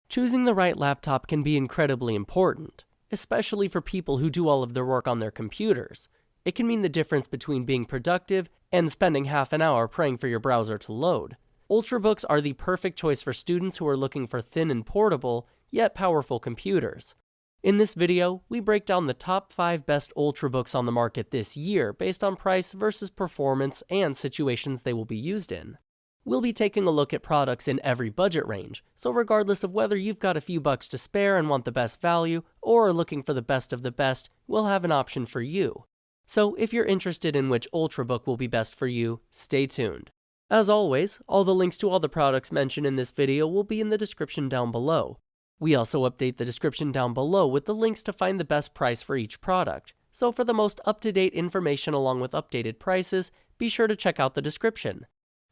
Choosing the right laptop can be incredibly important, especially for people who do all of their work on their computers. It can mean the difference between being productive and spending half an hour praying for your browser to load. Ultrabooks are the perfect choice for students who are looking for thin and portable, yet powerful computers. In this video, we break down the top 5 best Ultrabooks on the market this year based on price versus performance and situations they will be used in. We'll be taking a look at products in every budget range, so regardless of whether you've got a few bucks to spare and want the best value, or are looking for the best of the best, we'll have an option for you. So if you're interested in which Ultrabook will be best for you, stay tuned. As always, all the links to all the products mentioned in this video will be in the description down below. We also update the description down below with the links to find the best price for each product. So for the most up-to-date information along with updated prices, be sure to check out the description.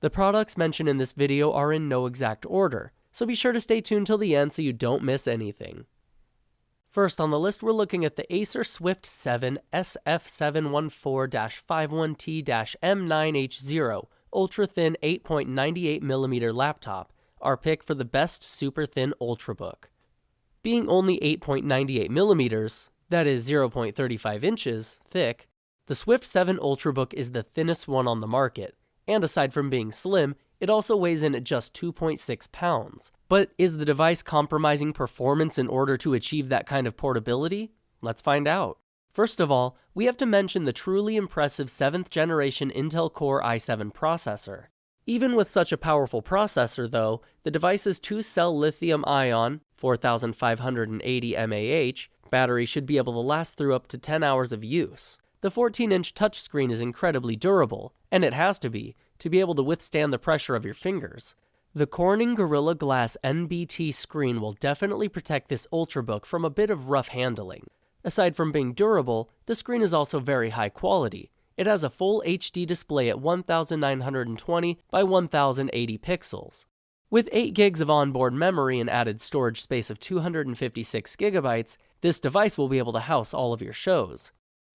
The products mentioned in this video are in no exact order, so be sure to stay tuned till the end so you don't miss anything. First on the list, we're looking at the Acer Swift 7 SF714-51T-M9H0 ultra-thin 8.98mm laptop, our pick for the best super thin Ultrabook. Being only 8.98mm, that is 0.35 inches, thick, the Swift 7 Ultrabook is the thinnest one on the market. And aside from being slim, it also weighs in at just 2.6 pounds. But is the device compromising performance in order to achieve that kind of portability? Let's find out. First of all, we have to mention the truly impressive 7th generation Intel Core i7 processor. Even with such a powerful processor though, the device's 2-cell lithium-ion, 4580 mAh, battery should be able to last through up to 10 hours of use. The 14-inch touchscreen is incredibly durable, and it has to be able to withstand the pressure of your fingers. The Corning Gorilla Glass NBT screen will definitely protect this Ultrabook from a bit of rough handling. Aside from being durable, the screen is also very high quality. It has a full HD display at 1920 by 1080 pixels. With 8 gigs of onboard memory and added storage space of 256 gigabytes, this device will be able to house all of your shows.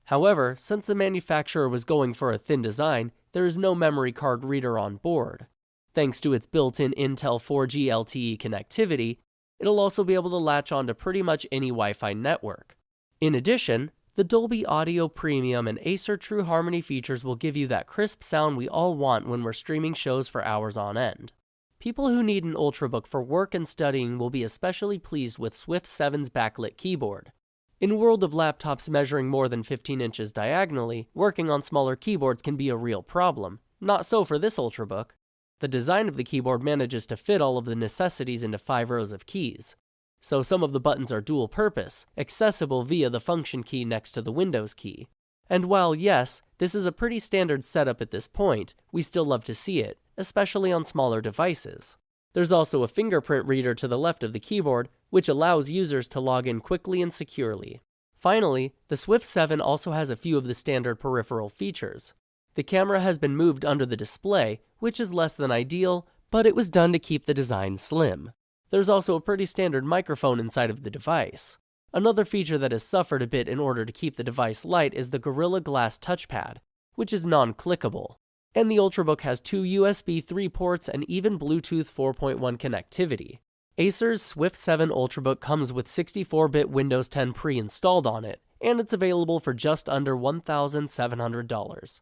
However, since the manufacturer was going for a thin design, there is no memory card reader on board. Thanks to its built-in Intel 4G LTE connectivity, it'll also be able to latch onto pretty much any Wi-Fi network. In addition, the Dolby Audio Premium and Acer True Harmony features will give you that crisp sound we all want when we're streaming shows for hours on end. People who need an Ultrabook for work and studying will be especially pleased with Swift 7's backlit keyboard. In a world of laptops measuring more than 15 inches diagonally, working on smaller keyboards can be a real problem. Not so for this Ultrabook. The design of the keyboard manages to fit all of the necessities into 5 rows of keys. So some of the buttons are dual purpose, accessible via the function key next to the Windows key. And while yes, this is a pretty standard setup at this point, we still love to see it, especially on smaller devices. There's also a fingerprint reader to the left of the keyboard, which allows users to log in quickly and securely. Finally, the Swift 7 also has a few of the standard peripheral features. The camera has been moved under the display, which is less than ideal, but it was done to keep the design slim. There's also a pretty standard microphone inside of the device. Another feature that has suffered a bit in order to keep the device light is the Gorilla Glass touchpad, which is non-clickable. And the Ultrabook has 2 USB 3 ports and even Bluetooth 4.1 connectivity. Acer's Swift 7 Ultrabook comes with 64-bit Windows 10 pre-installed on it, and it's available for just under $1,700.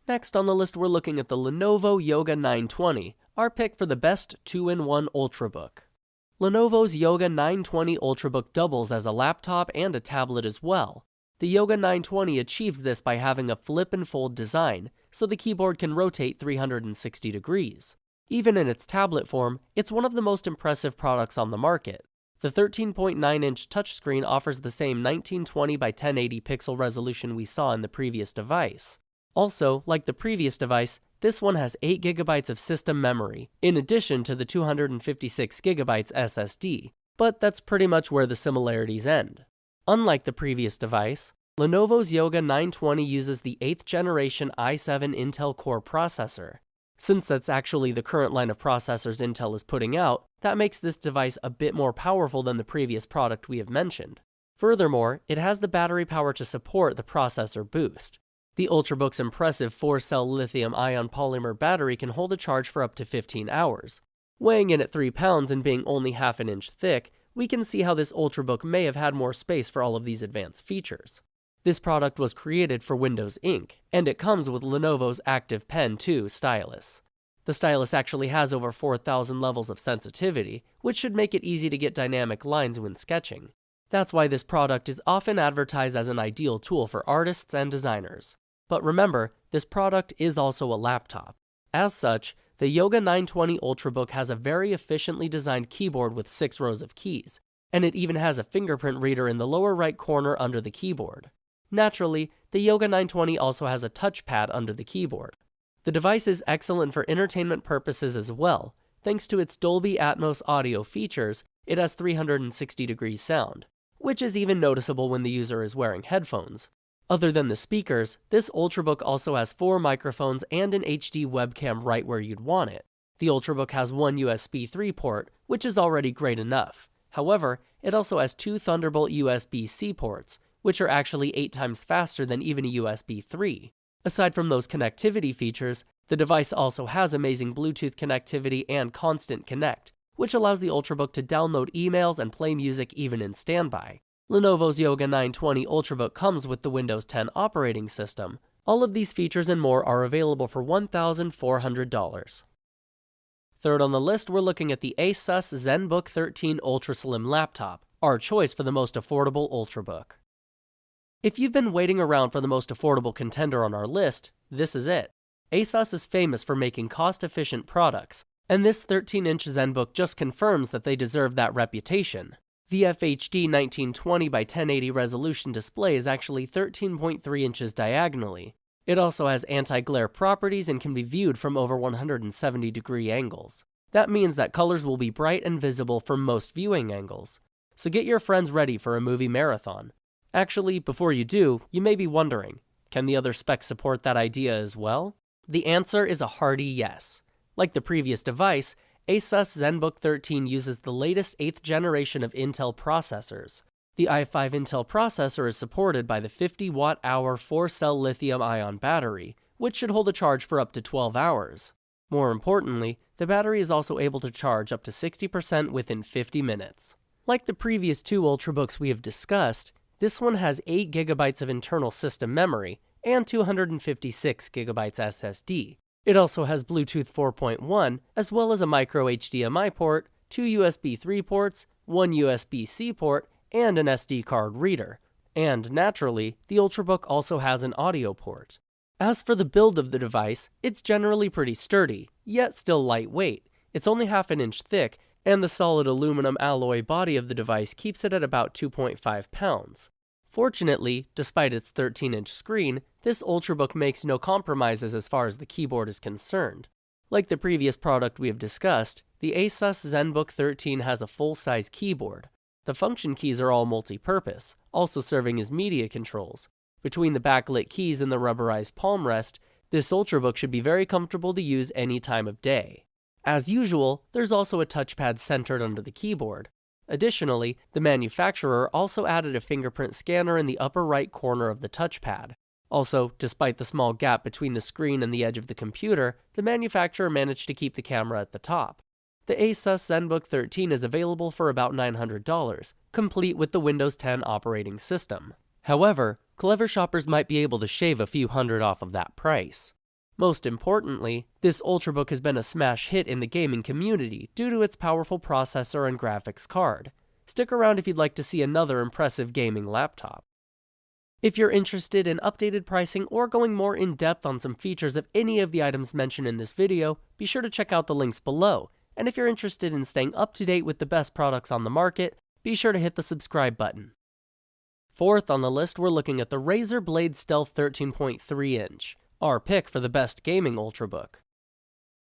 Next on the list, we're looking at the Lenovo Yoga 920, our pick for the best 2-in-1 Ultrabook. Lenovo's Yoga 920 Ultrabook doubles as a laptop and a tablet as well. The Yoga 920 achieves this by having a flip and fold design, so the keyboard can rotate 360 degrees. Even in its tablet form, it's one of the most impressive products on the market. The 13.9-inch touchscreen offers the same 1920 by 1080 pixel resolution we saw in the previous device. Also, like the previous device, this one has 8 GB of system memory, in addition to the 256 GB SSD, but that's pretty much where the similarities end. Unlike the previous device, Lenovo's Yoga 920 uses the 8th generation i7 Intel Core processor. Since that's actually the current line of processors Intel is putting out, that makes this device a bit more powerful than the previous product we have mentioned. Furthermore, it has the battery power to support the processor boost. The Ultrabook's impressive 4-cell lithium-ion polymer battery can hold a charge for up to 15 hours, Weighing in at 3 pounds and being only half an inch thick, we can see how this Ultrabook may have had more space for all of these advanced features. This product was created for Windows Ink, and it comes with Lenovo's Active Pen 2 stylus. The stylus actually has over 4,000 levels of sensitivity, which should make it easy to get dynamic lines when sketching. That's why this product is often advertised as an ideal tool for artists and designers. But remember, this product is also a laptop. As such, the Yoga 920 Ultrabook has a very efficiently designed keyboard with 6 rows of keys, and it even has a fingerprint reader in the lower right corner under the keyboard. Naturally, the Yoga 920 also has a touchpad under the keyboard. The device is excellent for entertainment purposes as well. Thanks to its Dolby Atmos audio features, it has 360-degree sound, which is even noticeable when the user is wearing headphones. Other than the speakers, this Ultrabook also has 4 microphones and an HD webcam right where you'd want it. The Ultrabook has one USB 3 port, which is already great enough. However, it also has 2 Thunderbolt USB-C ports, which are actually 8 times faster than even a USB 3. Aside from those connectivity features, the device also has amazing Bluetooth connectivity and Constant Connect, which allows the Ultrabook to download emails and play music even in standby. Lenovo's Yoga 920 Ultrabook comes with the Windows 10 operating system. All of these features and more are available for $1,400. Third on the list, we're looking at the Asus ZenBook 13 Ultra Slim laptop, our choice for the most affordable Ultrabook. If you've been waiting around for the most affordable contender on our list, this is it. Asus is famous for making cost-efficient products, and this 13-inch ZenBook just confirms that they deserve that reputation. The FHD 1920 by 1080 resolution display is actually 13.3 inches diagonally. It also has anti-glare properties and can be viewed from over 170-degree angles. That means that colors will be bright and visible from most viewing angles. So get your friends ready for a movie marathon. Actually, before you do, you may be wondering, can the other specs support that idea as well? The answer is a hearty yes. Like the previous device, Asus ZenBook 13 uses the latest 8th generation of Intel processors. The i5 Intel processor is supported by the 50 watt-hour 4-cell lithium-ion battery, which should hold a charge for up to 12 hours. More importantly, the battery is also able to charge up to 60% within 50 minutes. Like the previous 2 Ultrabooks we have discussed, this one has 8 GB of internal system memory and 256 GB SSD. It also has Bluetooth 4.1, as well as a micro HDMI port, 2 USB 3 ports, 1 USB-C port, and an SD card reader. And naturally, the Ultrabook also has an audio port. As for the build of the device, it's generally pretty sturdy, yet still lightweight. It's only half an inch thick, and the solid aluminum alloy body of the device keeps it at about 2.5 pounds. Fortunately, despite its 13-inch screen, this Ultrabook makes no compromises as far as the keyboard is concerned. Like the previous product we have discussed, the Asus ZenBook 13 has a full-size keyboard. The function keys are all multi-purpose, also serving as media controls. Between the backlit keys and the rubberized palm rest, this Ultrabook should be very comfortable to use any time of day. As usual, there's also a touchpad centered under the keyboard. Additionally, the manufacturer also added a fingerprint scanner in the upper right corner of the touchpad. Also, despite the small gap between the screen and the edge of the computer, the manufacturer managed to keep the camera at the top. The Asus ZenBook 13 is available for about $900, complete with the Windows 10 operating system. However, clever shoppers might be able to shave a few hundred off of that price. Most importantly, this Ultrabook has been a smash hit in the gaming community due to its powerful processor and graphics card. Stick around if you'd like to see another impressive gaming laptop. If you're interested in updated pricing or going more in depth on some features of any of the items mentioned in this video, be sure to check out the links below. And if you're interested in staying up to date with the best products on the market, be sure to hit the subscribe button. Fourth on the list, we're looking at the Razer Blade Stealth 13.3-inch. Our pick for the best gaming Ultrabook.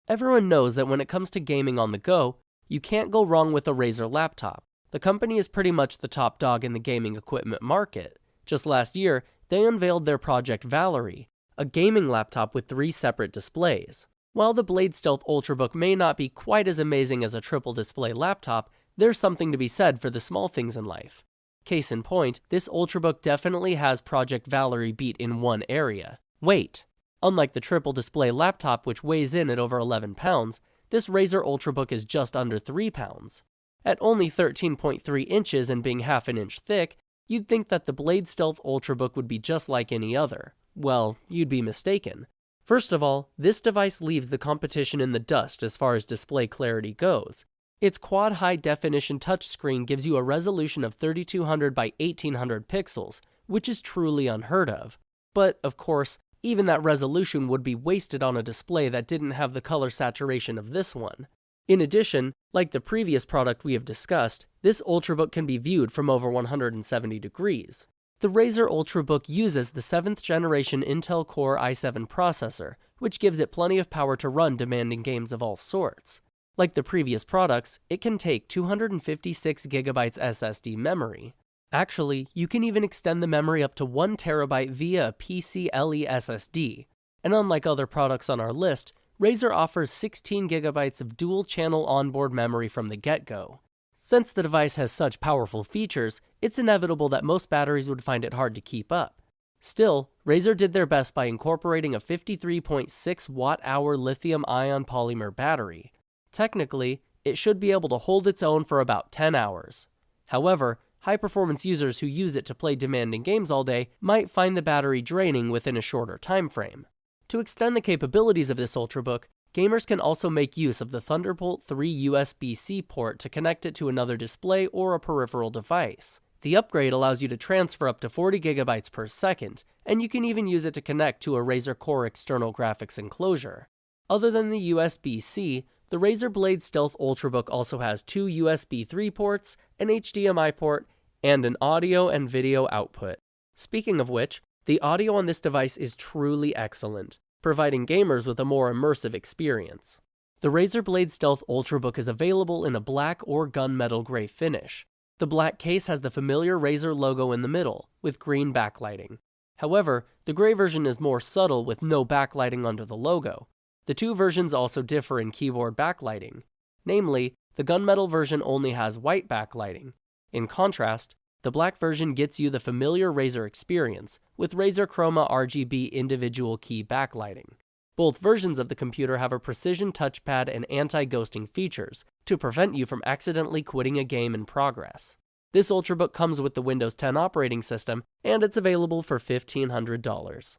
Everyone knows that when it comes to gaming on the go, you can't go wrong with a Razer laptop. The company is pretty much the top dog in the gaming equipment market. Just last year, they unveiled their Project Valerie, a gaming laptop with 3 separate displays. While the Blade Stealth Ultrabook may not be quite as amazing as a triple display laptop, there's something to be said for the small things in life. Case in point, this Ultrabook definitely has Project Valerie beat in one area: weight. Unlike the triple display laptop, which weighs in at over 11 pounds, this Razer Ultrabook is just under 3 pounds. At only 13.3 inches and being half an inch thick, you'd think that the Blade Stealth Ultrabook would be just like any other. Well, you'd be mistaken. First of all, this device leaves the competition in the dust as far as display clarity goes. Its quad high-definition touchscreen gives you a resolution of 3200 by 1800 pixels, which is truly unheard of. But, of course, even that resolution would be wasted on a display that didn't have the color saturation of this one. In addition, like the previous product we have discussed, this Ultrabook can be viewed from over 170 degrees. The Razer Ultrabook uses the 7th generation Intel Core i7 processor, which gives it plenty of power to run demanding games of all sorts. Like the previous products, it can take 256GB SSD memory. Actually, you can even extend the memory up to 1TB via a PCIe SSD. And unlike other products on our list, Razer offers 16GB of dual-channel onboard memory from the get-go. Since the device has such powerful features, it's inevitable that most batteries would find it hard to keep up. Still, Razer did their best by incorporating a 53.6 watt-hour lithium-ion polymer battery. Technically, it should be able to hold its own for about 10 hours. However, high-performance users who use it to play demanding games all day might find the battery draining within a shorter time frame. To extend the capabilities of this Ultrabook, gamers can also make use of the Thunderbolt 3 USB-C port to connect it to another display or a peripheral device. The upgrade allows you to transfer up to 40GB per second, and you can even use it to connect to a Razer Core external graphics enclosure. Other than the USB-C, the Razer Blade Stealth Ultrabook also has 2 USB 3 ports, an HDMI port, and an audio and video output. Speaking of which, the audio on this device is truly excellent, providing gamers with a more immersive experience. The Razer Blade Stealth Ultrabook is available in a black or gunmetal gray finish. The black case has the familiar Razer logo in the middle, with green backlighting. However, the gray version is more subtle with no backlighting under the logo. The two versions also differ in keyboard backlighting. Namely, the gunmetal version only has white backlighting. In contrast, the black version gets you the familiar Razer experience, with Razer Chroma RGB individual key backlighting. Both versions of the computer have a precision touchpad and anti-ghosting features to prevent you from accidentally quitting a game in progress. This Ultrabook comes with the Windows 10 operating system, and it's available for $1,500.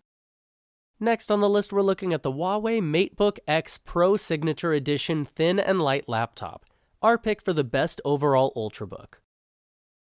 Next on the list, we're looking at the Huawei MateBook X Pro Signature Edition Thin and Light Laptop, our pick for the best overall Ultrabook.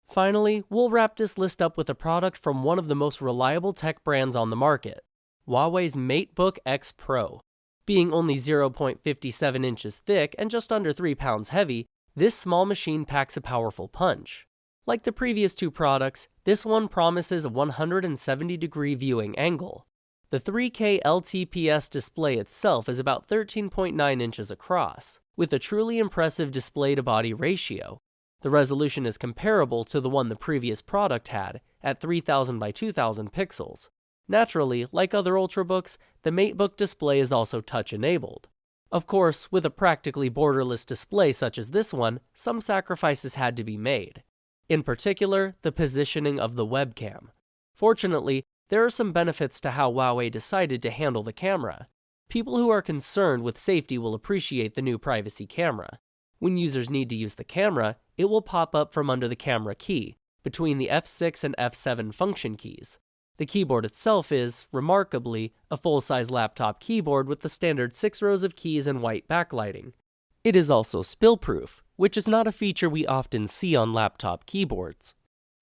Finally, we'll wrap this list up with a product from one of the most reliable tech brands on the market, Huawei's MateBook X Pro. Being only 0.57 inches thick and just under 3 pounds heavy, this small machine packs a powerful punch. Like the previous two products, this one promises a 170-degree viewing angle. The 3K LTPS display itself is about 13.9 inches across, with a truly impressive display-to-body ratio. The resolution is comparable to the one the previous product had, at 3000 by 2000 pixels. Naturally, like other Ultrabooks, the MateBook display is also touch-enabled. Of course, with a practically borderless display such as this one, some sacrifices had to be made. In particular, the positioning of the webcam. Fortunately, there are some benefits to how Huawei decided to handle the camera. People who are concerned with safety will appreciate the new privacy camera. When users need to use the camera, it will pop up from under the camera key, between the F6 and F7 function keys. The keyboard itself is, remarkably, a full-size laptop keyboard with the standard 6 rows of keys and white backlighting. It is also spill-proof, which is not a feature we often see on laptop keyboards.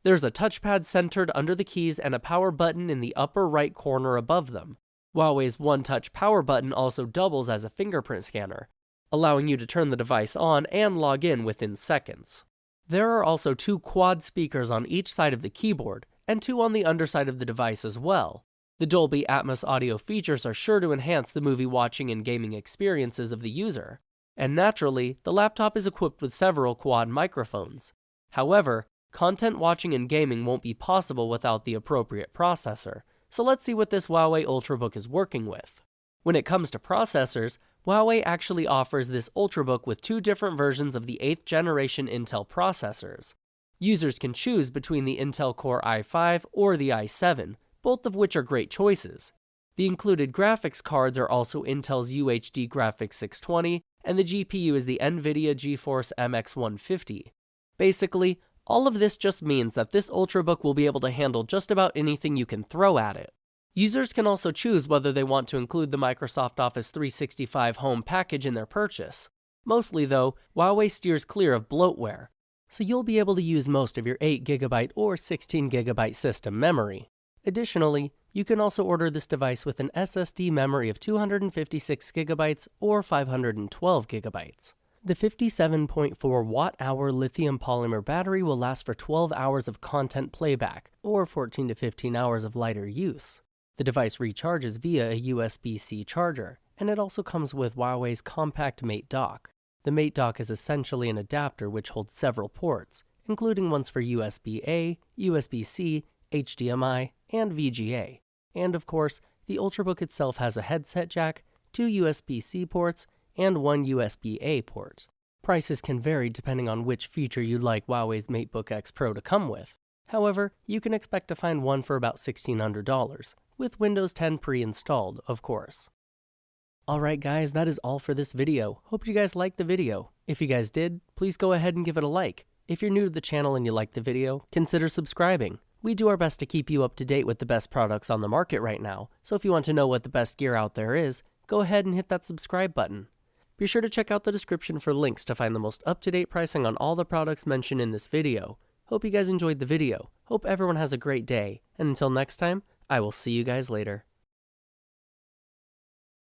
There's a touchpad centered under the keys and a power button in the upper right corner above them. Huawei's one-touch power button also doubles as a fingerprint scanner, allowing you to turn the device on and log in within seconds. There are also 2 quad speakers on each side of the keyboard, and 2 on the underside of the device as well. The Dolby Atmos audio features are sure to enhance the movie watching and gaming experiences of the user. And naturally, the laptop is equipped with several quad microphones. However, content watching and gaming won't be possible without the appropriate processor, so let's see what this Huawei Ultrabook is working with. When it comes to processors, Huawei actually offers this Ultrabook with 2 different versions of the 8th generation Intel processors. Users can choose between the Intel Core i5 or the i7, both of which are great choices. The included graphics cards are also Intel's UHD Graphics 620 and the GPU is the NVIDIA GeForce MX 150. Basically, all of this just means that this Ultrabook will be able to handle just about anything you can throw at it. Users can also choose whether they want to include the Microsoft Office 365 Home package in their purchase. Mostly though, Huawei steers clear of bloatware, so you'll be able to use most of your 8GB or 16GB system memory. Additionally, you can also order this device with an SSD memory of 256GB or 512GB. The 57.4 watt-hour lithium polymer battery will last for 12 hours of content playback or 14 to 15 hours of lighter use. The device recharges via a USB-C charger, and it also comes with Huawei's compact Mate dock. The Mate dock is essentially an adapter which holds several ports, including ones for USB-A, USB-C, HDMI, and VGA. And of course, the Ultrabook itself has a headset jack, 2 USB-C ports, and 1 USB-A port. Prices can vary depending on which feature you'd like Huawei's MateBook X Pro to come with. However, you can expect to find one for about $1,600, with Windows 10 pre-installed, of course. Alright guys, that is all for this video. Hope you guys liked the video. If you guys did, please go ahead and give it a like. If you're new to the channel and you like the video, consider subscribing. We do our best to keep you up to date with the best products on the market right now, so if you want to know what the best gear out there is, go ahead and hit that subscribe button. Be sure to check out the description for links to find the most up-to-date pricing on all the products mentioned in this video. Hope you guys enjoyed the video. Hope everyone has a great day, and until next time, I will see you guys later.